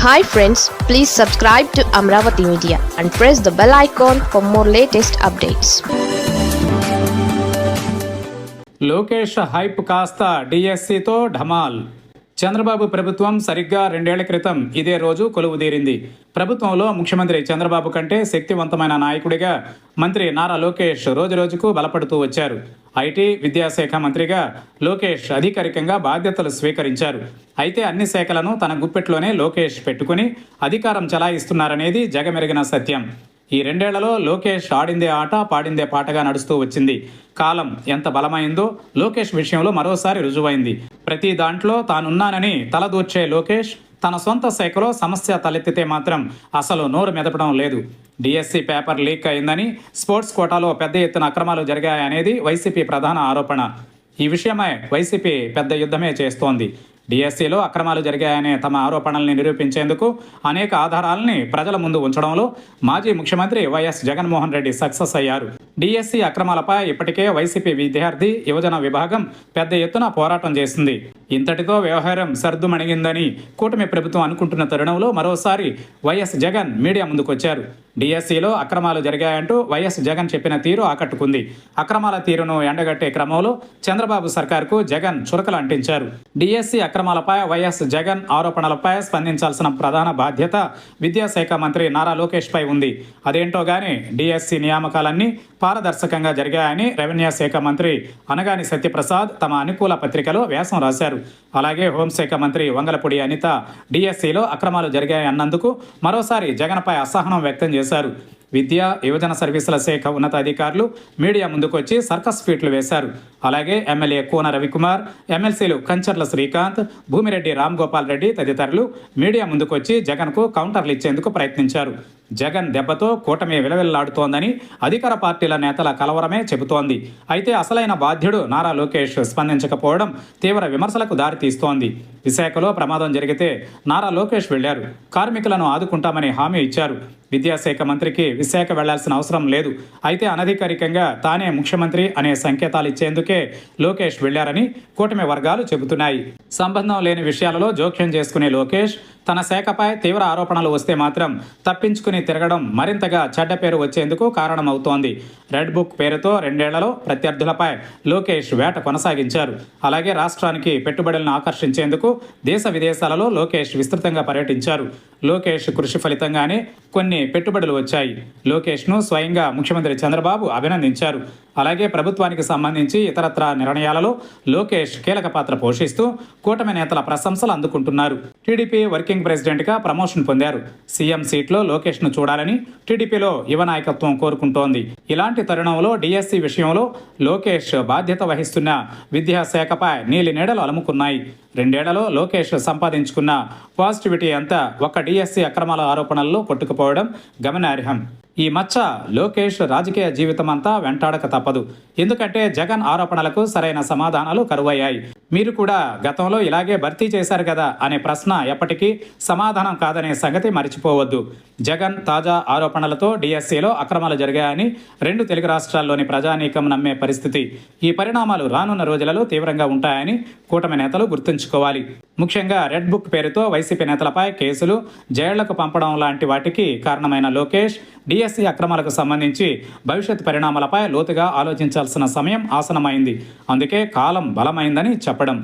Hi friends, please subscribe to Amravati Media and press the bell icon for more latest updates. Lokesh hype కాస్త డిఎస్సితో ఢమాల్. చంద్రబాబు ప్రభుత్వం సరిగ్గా 2 ఏళ్ల క్రితం ఇదే రోజు కొలువుదీరింది. ప్రభుత్వంలో ముఖ్యమంత్రి చంద్రబాబు కంటే శక్తివంతమైన నాయకుడిగా మంత్రి నారా లోకేష్ రోజురోజుకు బలపడుతూ వచ్చారు. ఐటీ, విద్యాశాఖ మంత్రిగా లోకేష్ అధికారికంగా బాధ్యతలు స్వీకరించారు. అయితే అన్ని శాఖలను తన గుప్పెట్లోనే లోకేష్ పెట్టుకుని అధికారం చలాయిస్తున్నారనేది జగమెరిగిన సత్యం. ఈ 2 ఏళ్లలో లోకేష్ ఆడిందే ఆట, పాడిందే పాటగా నడుస్తూ వచ్చింది. కాలం ఎంత బలమైందో లోకేష్ విషయంలో మరోసారి రుజువైంది. ప్రతి దాంట్లో తానున్నానని తలదూర్చే లోకేష్ తన సొంత శాఖలో సమస్య తలెత్తితే మాత్రం అసలు నోరు మెదపడం లేదు. డిఎస్సి పేపర్ లీక్ అయిందని, స్పోర్ట్స్ కోటాలో పెద్ద ఎత్తున అక్రమాలు జరిగాయనేది వైసీపీ ప్రధాన ఆరోపణ. ఈ విషయమై వైసీపీ పెద్ద యుద్ధమే చేస్తోంది. డిఎస్సిలో అక్రమాలు జరిగాయనే తమ ఆరోపణల్ని నిరూపించేందుకు అనేక ఆధారాలని ప్రజల ముందు ఉంచడంలో మాజీ ముఖ్యమంత్రి వైఎస్ జగన్మోహన్ రెడ్డి సక్సెస్ అయ్యారు. డిఎస్సి అక్రమాలపై ఇప్పటికే వైసీపీ విద్యార్థి యువజన విభాగం పెద్ద ఎత్తున పోరాటం చేసింది. ఇంతటితో వ్యవహారం సర్దుమణిగిందని కూటమి ప్రభుత్వం అనుకుంటున్న తరుణంలో మరోసారి వైఎస్ జగన్ మీడియా ముందుకొచ్చారు. డిఎస్సిలో అక్రమాలు జరిగాయంటూ వైఎస్ జగన్ చెప్పిన తీరు ఆకట్టుకుంది. అక్రమాల తీరును ఎండగట్టే క్రమంలో చంద్రబాబు సర్కార్కు జగన్ చురకలు అంటించారు. డిఎస్సి అక్రమాలపై వైఎస్ జగన్ ఆరోపణలపై స్పందించాల్సిన ప్రధాన బాధ్యత విద్యాశాఖ మంత్రి నారా లోకేష్ పై ఉంది. అదేంటో గానీ డిఎస్సి నియామకాలన్నీ పారదర్శకంగా జరిగాయని రెవెన్యూ శాఖ మంత్రి అనగాని సత్యప్రసాద్ తమ అనుకూల పత్రికలో వ్యాసం రాశారు. అలాగే హోంశాఖ మంత్రి వంగలపూడి అనిత డిఎస్సిలో అక్రమాలు జరిగాయన్నందుకు మరోసారి జగన్పై అసహనం వ్యక్తం చేశారు. విద్యా, యువజన సర్వీసుల శాఖ ఉన్నతాధికారులు మీడియా ముందుకొచ్చి సర్కస్ ఫీట్లు వేశారు. అలాగే ఎమ్మెల్యే కూన రవికుమార్, ఎమ్మెల్సీలు కంచర్ల శ్రీకాంత్, భూమిరెడ్డి రామ్గోపాల్ రెడ్డి తదితరులు మీడియా ముందుకొచ్చి జగన్కు కౌంటర్లు ఇచ్చేందుకు ప్రయత్నించారు. జగన్ దెబ్బతో కూటమి విలవిల్లాడుతోందని అధికార పార్టీల నేతల కలవరమే చెబుతోంది. అయితే అసలైన బాధ్యుడు నారా లోకేష్ స్పందించకపోవడం తీవ్ర విమర్శలకు దారితీస్తోంది. విశాఖలో ప్రమాదం జరిగితే నారా లోకేష్ వెళ్లారు. కార్మికులను ఆదుకుంటామని హామీ ఇచ్చారు. విద్యాశాఖ మంత్రికి విశాఖ వెళ్లాల్సిన అవసరం లేదు. అయితే అనధికారికంగా తానే ముఖ్యమంత్రి అనే సంకేతాలు ఇచ్చేందుకే లోకేష్ వెళ్లారని కూటమి వర్గాలు చెబుతున్నాయి. సంబంధం లేని విషయాలలో జోక్యం చేసుకునే లోకేష్ తన శాఖపై తీవ్ర ఆరోపణలు వస్తే మాత్రం తప్పించుకుని తిరగడం మరింతగా చెడ్డ పేరు వచ్చేందుకు కారణమవుతోంది. రెడ్ బుక్ పేరుతో 2 ఏళ్లలో ప్రత్యర్థులపై లోకేష్ వేట కొనసాగించారు. అలాగే రాష్ట్రానికి పెట్టుబడులను ఆకర్షించేందుకు దేశ విదేశాలలో లోకేష్ విస్తృతంగా పర్యటించారు. లోకేష్ కృషి ఫలితంగానే కొన్ని పెట్టుబడులు వచ్చాయి. లోకేష్ను స్వయంగా ముఖ్యమంత్రి చంద్రబాబు అభినందించారు. అలాగే ప్రభుత్వానికి సంబంధించి ఇతరత్రా నిర్ణయాలలో లోకేష్ కీలక పాత్ర పోషిస్తూ కూటమి నేతల ప్రశంసలు అందుకుంటున్నారు. టీడీపీ వర్కింగ్ ప్రెసిడెంట్గా ప్రమోషన్ పొందారు. సీఎం సీట్లో లోకేష్ను చూడాలని టీడీపీలో యువ నాయకత్వం కోరుకుంటోంది. ఇలాంటి తరుణంలో డిఎస్సి విషయంలో లోకేష్ బాధ్యత వహిస్తున్న విద్యాశాఖపై నీలి నీడలు అలుముకున్నాయి. 2 ఏళ్లలో లోకేష్ సంపాదించుకున్న పాజిటివిటీ అంతా ఒక్క డిఎస్సి అక్రమాల ఆరోపణల్లో కొట్టుకుపోవడం గమనార్హం. ఈ మచ్చ లోకేష్ రాజకీయ జీవితం అంతా వెంటాడక తప్పదు. ఎందుకంటే జగన్ ఆరోపణలకు సరైన సమాధానాలు కరువయ్యాయి. మీరు కూడా గతంలో ఇలాగే భర్తీ చేశారు కదా అనే ప్రశ్న ఎప్పటికీ సమాధానం కాదనే సంగతి మర్చిపోవద్దు. జగన్ తాజా ఆరోపణలతో డిఎస్సిలో అక్రమాలు జరిగాయని 2 తెలుగు రాష్ట్రాల్లోని ప్రజానీకం నమ్మే పరిస్థితి. ఈ పరిణామాలు రానున్న రోజులలో తీవ్రంగా ఉంటాయని కూటమి నేతలు గుర్తుంచుకోవాలి. ముఖ్యంగా రెడ్ బుక్ పేరుతో వైసీపీ నేతలపై కేసులు, జైళ్లకు పంపడం లాంటి వాటికి కారణమైన లోకేష్ డిఎస్సి అక్రమాలకు సంబంధించి భవిష్యత్ పరిణామాలపై లోతుగా ఆలోచించాల్సిన సమయం ఆసనమైంది. అందుకే కాలం బలమైందని చెప్పడం.